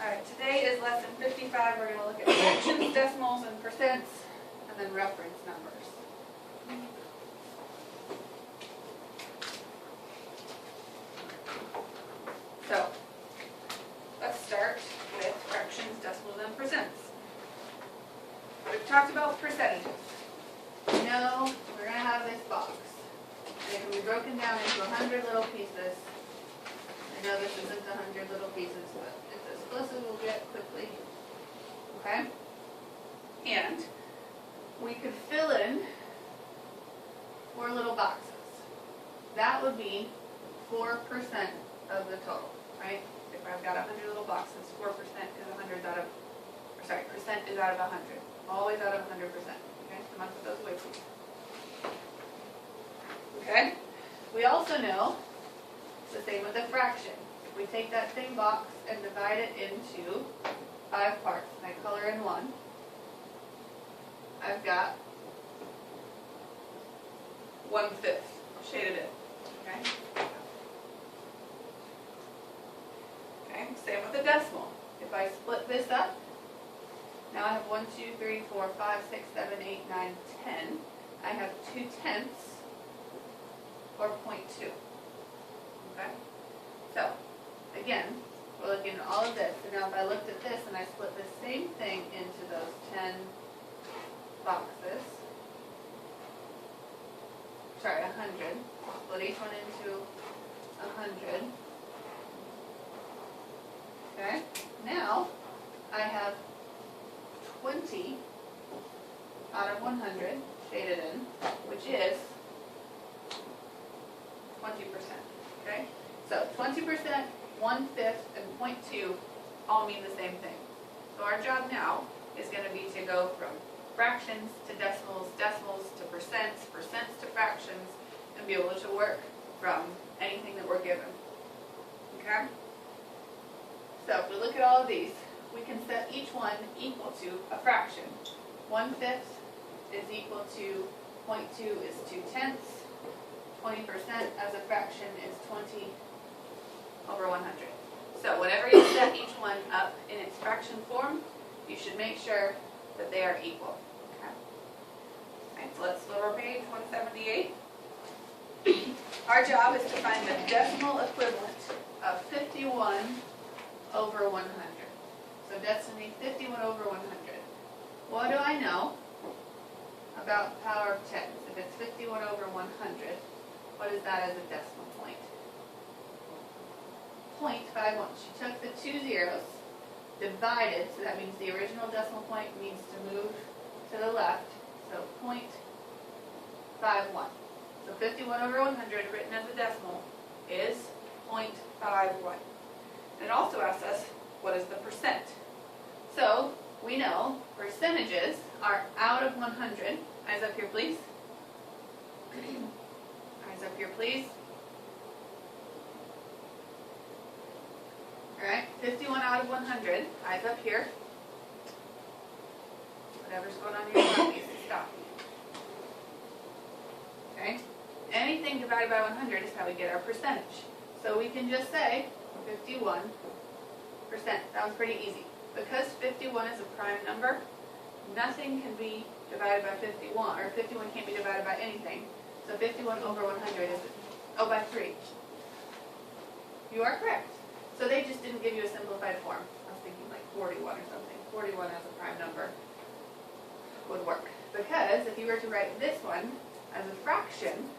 Alright, today is lesson 55. We're going to look at fractions, decimals, and percents, and then reference numbers. So, let's start with fractions, decimals, and percents. We've talked about percentages. We know we're going to have this box, and it can be broken down into 100 little pieces. I know this isn't 100 little pieces, but it's as close as we'll get quickly. Okay? And we could fill in 4 little boxes. That would be 4% of the total, right? If I've got 100 little boxes, 4% is 100 out of, or sorry, percent is out of 100. Always out of 100%. Okay? I'm going to put those away, please. Okay? We also know it's the same with a fraction. If we take that same box and divide it into 5 parts, and I color in 1, I've got 1/5 shaded in. Okay? Okay, same with the decimal. If I split this up, now I have 1, 2, 3, 4, 5, 6, 7, 8, 9, 10. I have 2/10 or 0.2. Okay? So, again, we're looking at all of this. And now if I looked at this and I split the same thing into those 10 boxes, sorry, 100. Split each one into 100. Okay? Now, I have 20 out of 100 shaded in, which is 20%. Okay? So 20%, 1/5, and 0.2 all mean the same thing. So our job now is going to be to go from fractions to decimals, decimals to percents, percents to fractions, and be able to work from anything that we're given. Okay? So if we look at all of these, we can set each one equal to a fraction. 1/5 is equal to 0.2 is 2/10. 20% as a fraction is 20 over 100. So whenever you set each one up in its fraction form, you should make sure that they are equal. Okay? Alright, so let's flip our page, 178. Our job is to find the decimal equivalent of 51 over 100. So that's going to be 51 over 100. What do I know about power of 10? If it's 51 over 100, what is that as a decimal point? 0.51. She took the 2 zeros, divided, so that means the original decimal point needs to move to the left, so 0.51. So 51 over 100 written as a decimal is 0.51. And it also asks us, what is the percent? So we know percentages are out of 100. Eyes up here, please. Eyes up here, please. Alright, 51 out of 100. Eyes up here. Whatever's going on here needs to stop. Okay? Anything divided by 100 is how we get our percentage. So we can just say 51%. That was pretty easy. Because 51 is a prime number, nothing can be divided by 51, or 51 can't be divided by anything. So 51 over 100 is, by 3. You are correct. So they just didn't give you a simplified form. I was thinking like 41 or something. 41 as a prime number would work. Because if you were to write this one as a fraction,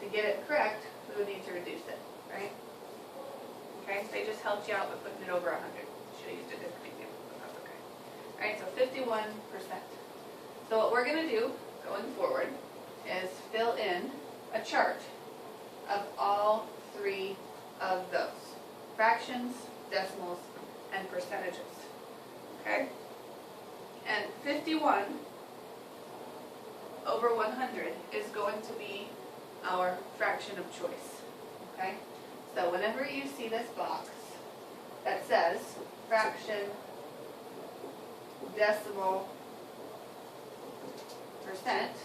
to get it correct, we would need to reduce it, right? Okay, so they just helped you out with putting it over 100. Should have used a different example, but that's okay. Alright, so 51%. So what we're going to do going forward is fill in a chart of all 3 of those. Fractions, decimals, and percentages. Okay? And 51 over 100 is going to be our fraction of choice. Okay? So whenever you see this box that says fraction, decimal, percent,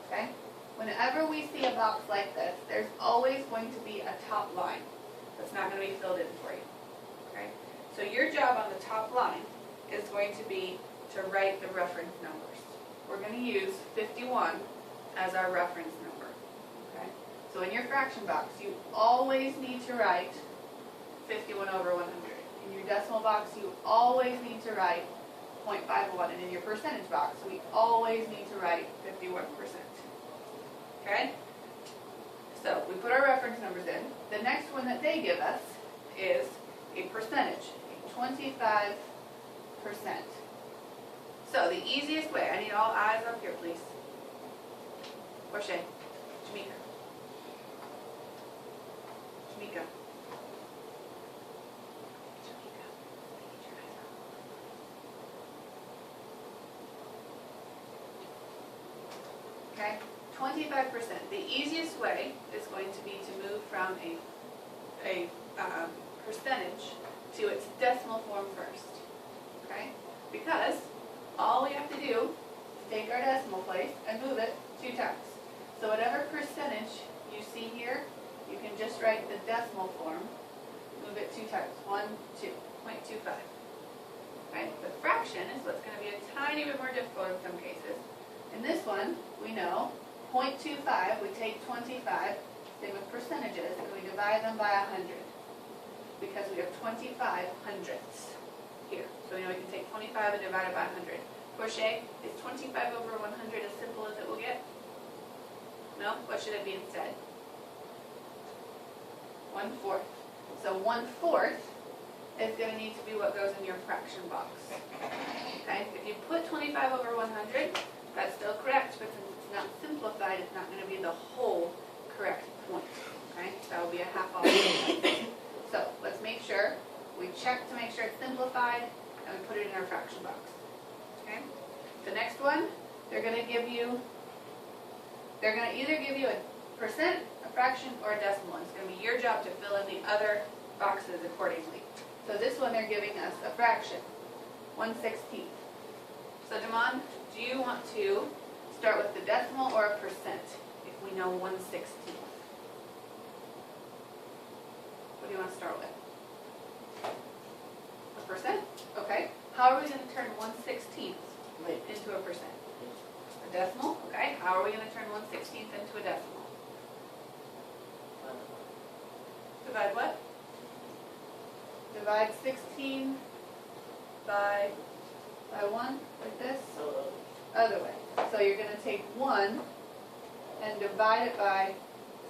okay? whenever we see a box like this, there's always going to be a top line that's not going to be filled in for you. Okay? So your job on the top line is going to be to write the reference numbers. We're going to use 51 as our reference number. Okay? So in your fraction box, you always need to write 51 over 100. In your decimal box, you always need to write 0.51. And in your percentage box, we always need to write 51%. Okay? So we put our reference numbers in. The next one that they give us is a percentage, a 25%. So the easiest way, I need all eyes up here, please. Portia, Jamaica. Jamaica. Okay, 25%. The easiest way is going to be to move from a percentage to its decimal form first. Okay, because all we have to do is take our decimal place and move it 2 times. So whatever percentage you see here, you can just write the decimal form, move it 2 times. 1, 2, 0.25. Okay, the fraction is what's going to be a tiny bit more difficult in some cases. In this one, we know 0.25, we take 25, same with percentages, and we divide them by 100. Because we have 25 hundredths here. So we know we can take 25 and divide it by 100. Crochet, is 25 over 100 as simple as it will get? No? What should it be instead? 1/4. So 1/4 is going to need to be what goes in your fraction box. Okay? If you put 25 over 100, that's still correct, but since it's not simplified, it's not going to be the whole correct point. Okay? That will be a half off. So let's make sure we check to make sure it's simplified, and we put it in our fraction box. Okay? The next one, they're going to either give you a percent, a fraction, or a decimal. It's going to be your job to fill in the other boxes accordingly. So this one, they're giving us a fraction, 1/16. So Damon, do you want to start with the decimal or a percent if we know 1/16? What do you want to start with? A percent? Okay. How are we going to turn 1/16 into a percent? A decimal? Okay. How are we going to turn 1/16 into a decimal? Divide what? Divide 16 by 1, like this? Other way. So you're going to take 1 and divide it by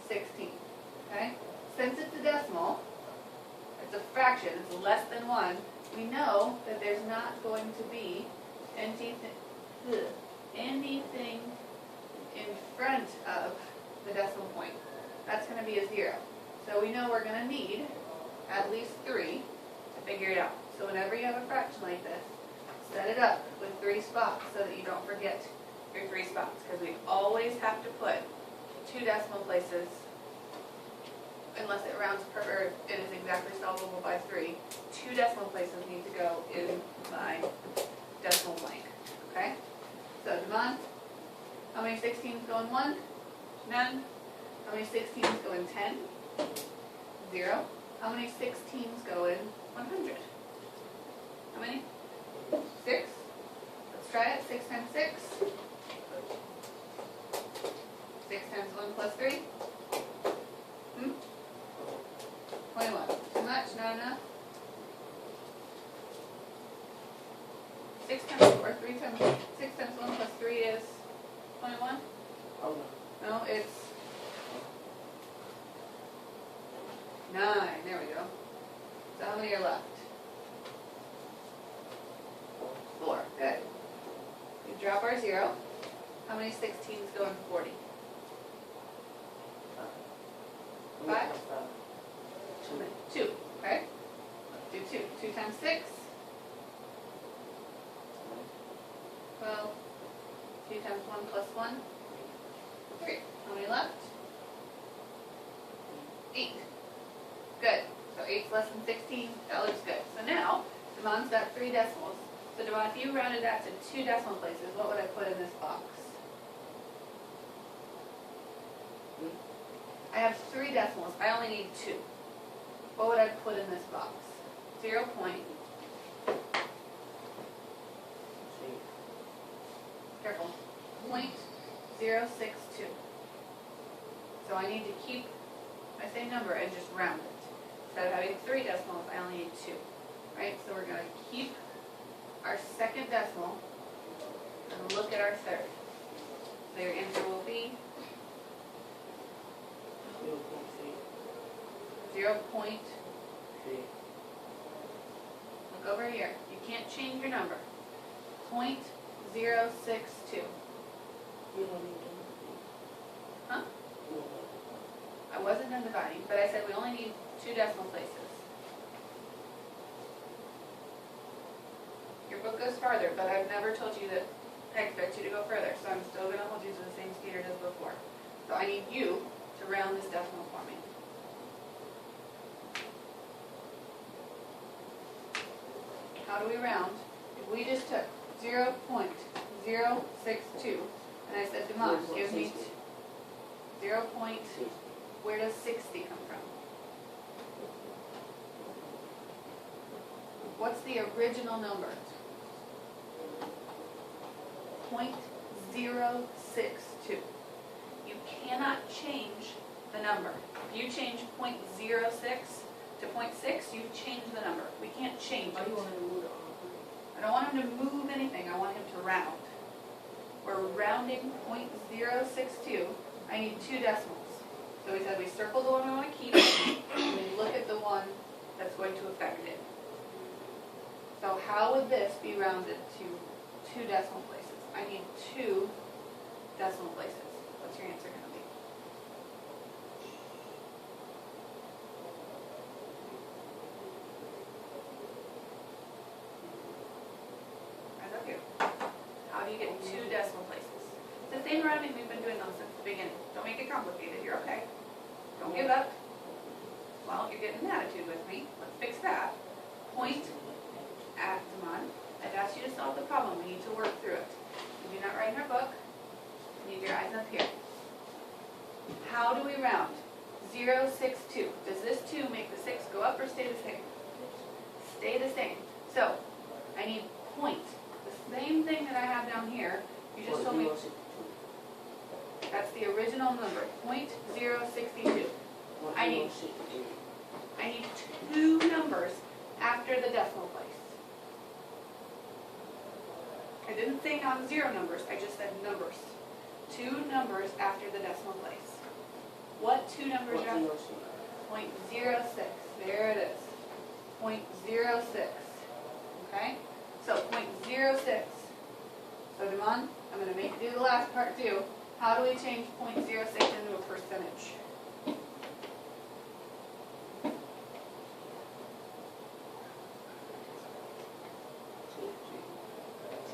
16. Okay? Since it's a decimal, it's a fraction, it's less than 1, we know that there's not going to be anything in front of the decimal point. That's going to be a 0. So we know we're going to need at least 3 to figure it out. So whenever you have a fraction like this, set it up with 3 spots so that you don't forget your 3 spots, because we always have to put 2 decimal places, unless it rounds or it is exactly solvable by 3. 2 decimal places need to go in my decimal blank. Okay? So Devon, how many 16s go in 1? None. How many 16s go in 10? 0. How many 16s go in 100? How many? 6. Let's try it. 6 times 6. 6 times 1 plus 3. 21. Too much? Not enough? 6 times 4, 3 times 6 times 1 plus 3 is 21? Oh, no. No, it's 9. There we go. So how many are left? 4. Good. We drop our 0. How many 16s go in 40? 5? 2. Okay. Let's do 2. 2 times 6. 12. 2 times 1 plus 1. 3. How many left? 8. Good. So 8's less than 16. That looks good. So now, Devon's got 3 decimals. So Devon, if you rounded that to 2 decimal places, what would I put in this box? I have 3 decimals. I only need 2. What would I put in this box? 0 point. Careful. 0.062. So I need to keep my same number and just round it. Instead of having 3 decimals, I only need 2. Right? So we're going to keep our second decimal and look at our third. So your answer will be 0.3. Look over here. You can't change your number. 0.062. Huh? I wasn't done dividing, but I said we only need 2 decimal places. Your book goes farther, but I've never told you that I expect you to go further, so I'm still going to hold you to the same standard as before. So I need you to round this decimal for me. How do we round? If we just took 0.062, and I said to Mom, give me 0. Where does 60 come from? What's the original number? 0.062. You cannot change the number. If you change 0.06 to 0.6, you've changed the number. We can't change it. I don't want him to move anything. I want him to round. We're rounding 0.062. I need 2 decimals. So we said we circle the one we want to keep, and we look at the one that's going to affect it. So how would this be rounded to 2 decimal places? I need 2 decimal places. What's your answer going to be? Right up here. How do you get 2 decimal places? It's the same rounding we've been doing though since the beginning. Don't make it complicated. You're okay. Don't give up. Well, you're getting an attitude with me. Let's fix that. Point at, come on. I've asked you to solve the problem. We need to work through it. You do not write in our book. You need your eyes up here. How do we round? 0.62. Does this 2 make the 6 go up or stay the same? Stay the same. So, I need point. The same thing that I have down here. You just told me. That's the original number. 0.062. I need 2 numbers after the decimal place. I didn't say non-zero numbers, I just said numbers. 2 numbers after the decimal place. What 2 numbers are after? 0.06. There it is. 0.06. Okay? So 0.06. So Damon, I'm going to make you do the last part too. How do we change 0.06 into a percentage?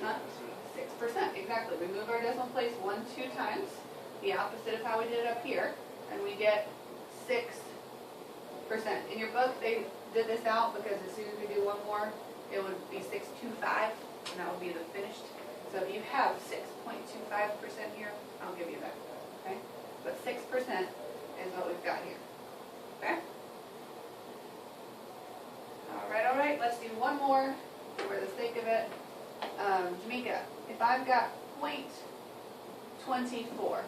Huh? 6%, exactly. We move our decimal place 1, 2 times, the opposite of how we did it up here, and we get 6%. In your book, they did this out because as soon as we do one more, it would be 625, and that would be the finished. So if you have 6.25% here, I'll give you that, okay? But 6% is what we've got here, okay? All right, let's do one more for the sake of it. Jamaica, if I've got 0.24,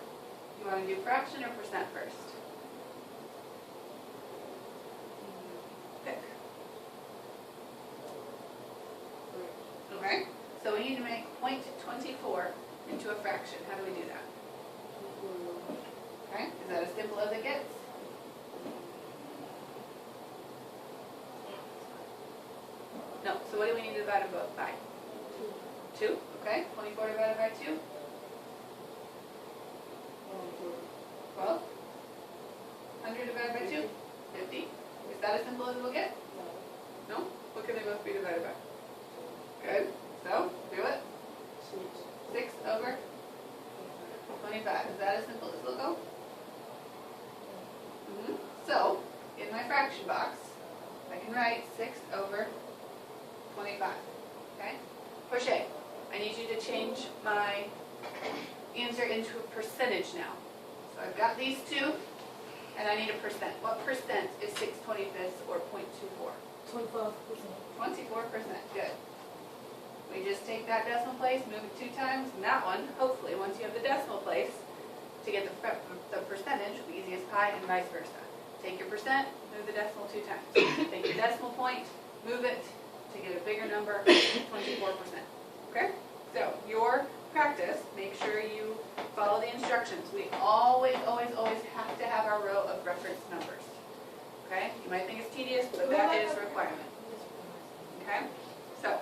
you want to do fraction or percent first? Pick. Okay, so we need to make 0.24 into a fraction. How do we do that? Okay, is that as simple as it gets? No, so what do we need to divide them both by? 2, okay, 24 divided by 2? 12. 100 divided by 2? 50. Is that as simple as we'll get? No? What can they both be divided by? Good. So, do it. 6 over 25. Is that as simple as we'll go? So, in my fraction box, I can write 6 over 25. Okay? Crochet. I need you to change my answer into a percentage now. So I've got these 2. And I need a percent. What percent is 6/25 or 0.24? 24%. 24%, good. We just take that decimal place, move it 2 times, and that one, hopefully, once you have the decimal place, to get the percentage, will be easy as pie and vice versa. Take your percent, move the decimal 2 times. Take your decimal point, move it to get a bigger number, 24%. Okay? So, your practice, make sure you follow the instructions. We always, always, always have to have our row of reference numbers. Okay? You might think it's tedious, but that is a requirement. Okay? So,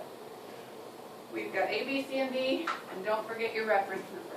we've got A, B, C, and D, and don't forget your reference numbers.